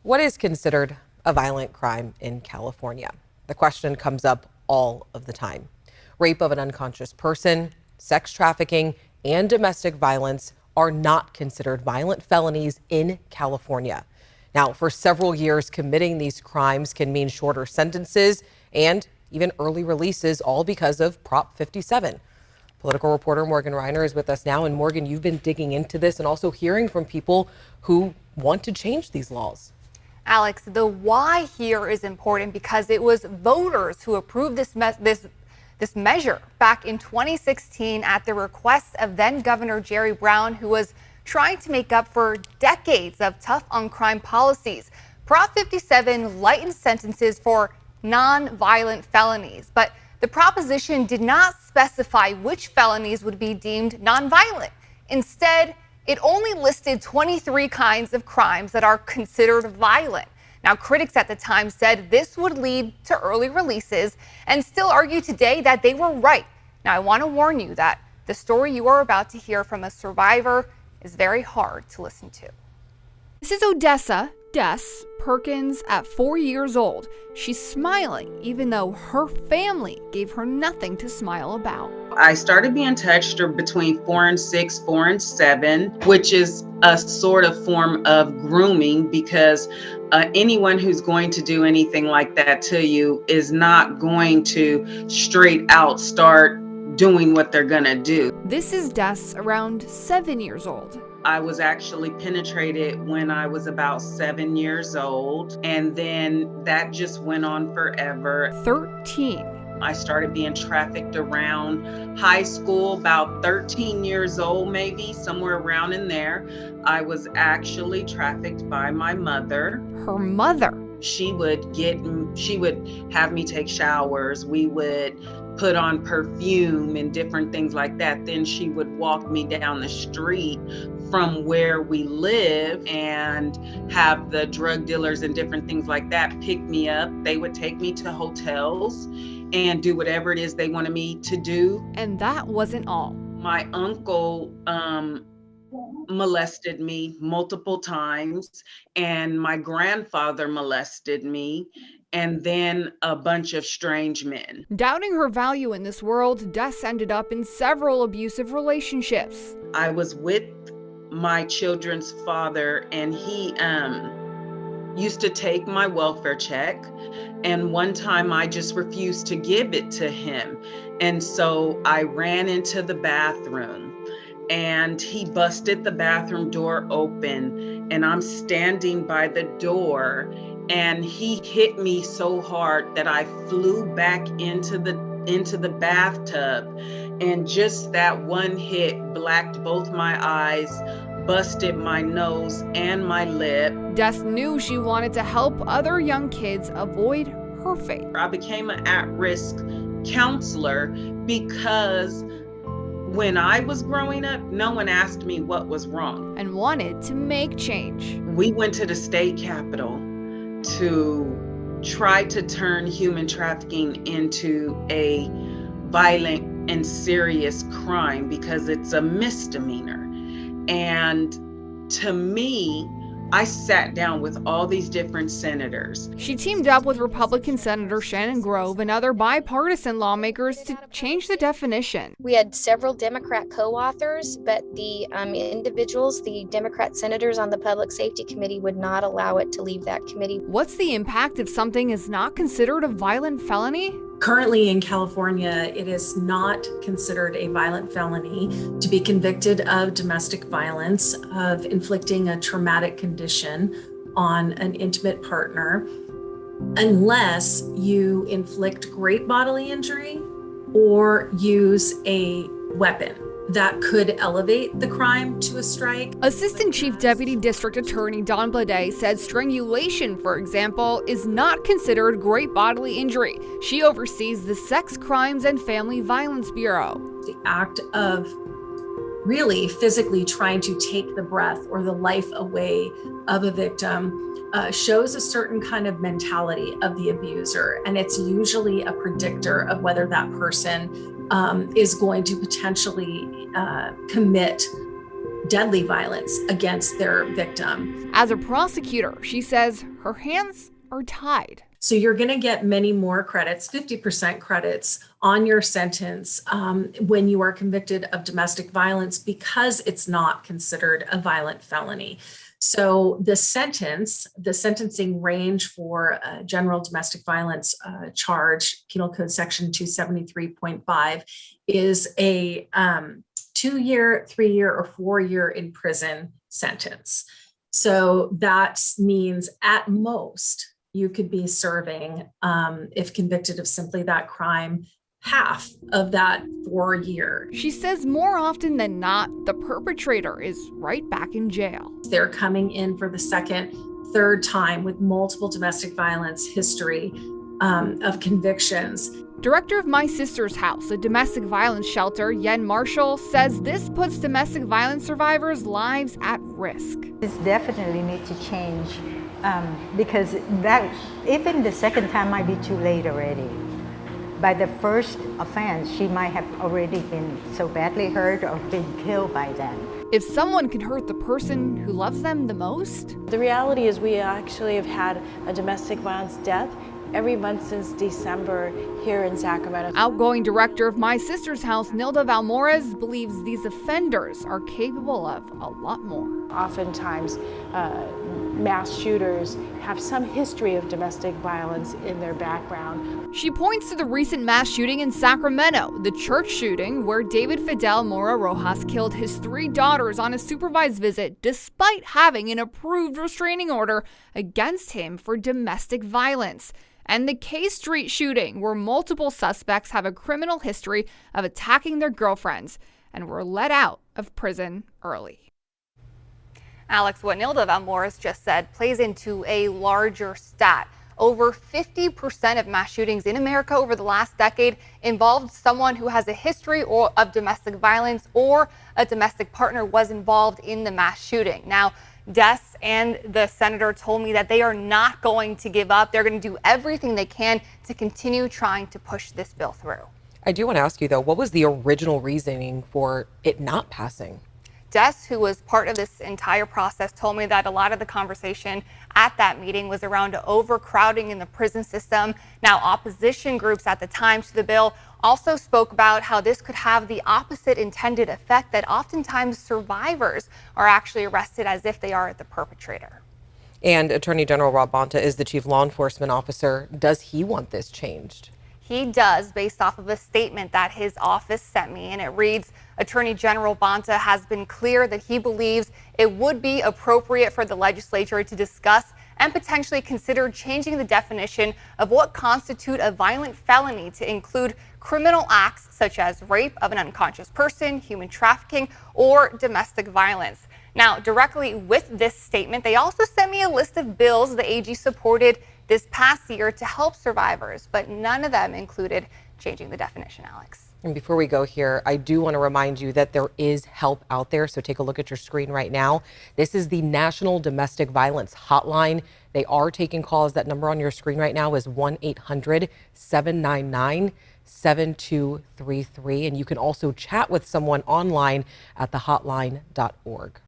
What is considered a violent crime in California? The question comes up all of the time. Rape of an unconscious person, sex trafficking, and domestic violence are not considered violent felonies in California. Now, for several years, committing these crimes can mean shorter sentences and even early releases, all because of Prop 57. Political reporter Morgan Reiner is with us now. And Morgan, you've been digging into this and also hearing from people who want to change these laws. Alex, the why here is important because it was voters who approved this measure back in 2016 at the request of then Governor Jerry Brown, who was trying to make up for decades of tough on crime policies. Prop 57 lightened sentences for non-violent felonies, but the proposition did not specify which felonies would be deemed non-violent. Instead, it only listed 23 kinds of crimes that are considered violent. Now, critics at the time said this would lead to early releases and still argue today that they were right. Now, I want to warn you that the story you are about to hear from a survivor is very hard to listen to. This is Odessa Des Perkins at 4 years old. She's smiling even though her family gave her nothing to smile about. I started being touched between 4 and 6, 4 and 7, which is a sort of form of grooming because anyone who's going to do anything like that to you is not going to straight out start doing what they're gonna do. This is Des, around 7 years old. I was actually penetrated when I was about 7 years old, and then that just went on forever. 13. I started being trafficked around high school, about 13 years old, maybe somewhere around in there. I was actually trafficked by my mother. Her mother. She would have me take showers. We would put on perfume and different things like that. Then she would walk me down the street from where we live and have the drug dealers and different things like that pick me up. They would take me to hotels and do whatever it is they wanted me to do. And that wasn't all. My uncle molested me multiple times, and my grandfather molested me, and then a bunch of strange men. Doubting her value in this world, Des ended up in several abusive relationships. I was with my children's father, and he used to take my welfare check, and one time I just refused to give it to him. And so I ran into the bathroom, and he busted the bathroom door open, and I'm standing by the door, and he hit me so hard that I flew back into the bathtub, and just that one hit blacked both my eyes, busted my nose and my lip. Des knew she wanted to help other young kids avoid her fate. I became an at-risk counselor because when I was growing up, no one asked me what was wrong. And wanted to make change. We went to the state capitol to try to turn human trafficking into a violent and serious crime because it's a misdemeanor. And to me, I sat down with all these different senators. She teamed up with Republican Senator Shannon Grove and other bipartisan lawmakers to change the definition. We had several Democrat co-authors, but the individuals, the Democrat senators on the Public Safety Committee, would not allow it to leave that committee. What's the impact if something is not considered a violent felony? Currently in California, it is not considered a violent felony to be convicted of domestic violence, of inflicting a traumatic condition on an intimate partner, unless you inflict great bodily injury or use a weapon. That could elevate the crime to a strike. Assistant Chief Deputy District Attorney Don Blade said strangulation, for example, is not considered great bodily injury. She oversees the Sex Crimes and Family Violence Bureau. The act of really physically trying to take the breath or the life away of a victim shows a certain kind of mentality of the abuser, and it's usually a predictor of whether that person is going to potentially commit deadly violence against their victim. As a prosecutor, she says her hands are tied. So you're going to get many more credits, 50% credits on your sentence when you are convicted of domestic violence because it's not considered a violent felony. So the sentencing range for a general domestic violence charge, Penal Code Section 273.5, is a 2-year, 3-year, or 4-year in prison sentence. So that means at most you could be serving, if convicted of simply that crime, half of that 4-year. She says more often than not, the perpetrator is right back in jail. They're coming in for the second, third time with multiple domestic violence history of convictions. Director of My Sister's House, a domestic violence shelter, Yen Marshall, says this puts domestic violence survivors' lives at risk. This definitely needs to change because that even the second time might be too late already. By the first offense, she might have already been so badly hurt or been killed by then. If someone can hurt the person who loves them the most, the reality is we actually have had a domestic violence death every month since December here in Sacramento. Outgoing director of My Sister's House, Nilda Valmores, believes these offenders are capable of a lot more. Oftentimes, mass shooters have some history of domestic violence in their background. She points to the recent mass shooting in Sacramento, the church shooting where David Fidel Mora Rojas killed his 3 daughters on a supervised visit despite having an approved restraining order against him for domestic violence. And the K Street shooting, where multiple suspects have a criminal history of attacking their girlfriends and were let out of prison early. Alex, what Nilda Valmores just said plays into a larger stat. Over 50% of mass shootings in America over the last decade involved someone who has a history of domestic violence or a domestic partner was involved in the mass shooting. Now, Des and the senator told me that they are not going to give up. They're going to do everything they can to continue trying to push this bill through. I do want to ask you, though, what was the original reasoning for it not passing? Des, who was part of this entire process, told me that a lot of the conversation at that meeting was around overcrowding in the prison system. Now, opposition groups at the time to the bill also spoke about how this could have the opposite intended effect, that oftentimes survivors are actually arrested as if they are the perpetrator. And Attorney General Rob Bonta is the chief law enforcement officer. Does he want this changed? He does, based off of a statement that his office sent me, and it reads, Attorney General Bonta has been clear that he believes it would be appropriate for the legislature to discuss and potentially consider changing the definition of what constitute a violent felony to include criminal acts such as rape of an unconscious person, human trafficking, or domestic violence. Now, directly with this statement, they also sent me a list of bills the AG supported this past year to help survivors, but none of them included changing the definition, Alex. And before we go here, I do want to remind you that there is help out there. So take a look at your screen right now. This is the National Domestic Violence Hotline. They are taking calls. That number on your screen right now is 1-800-799-7233. And you can also chat with someone online at thehotline.org.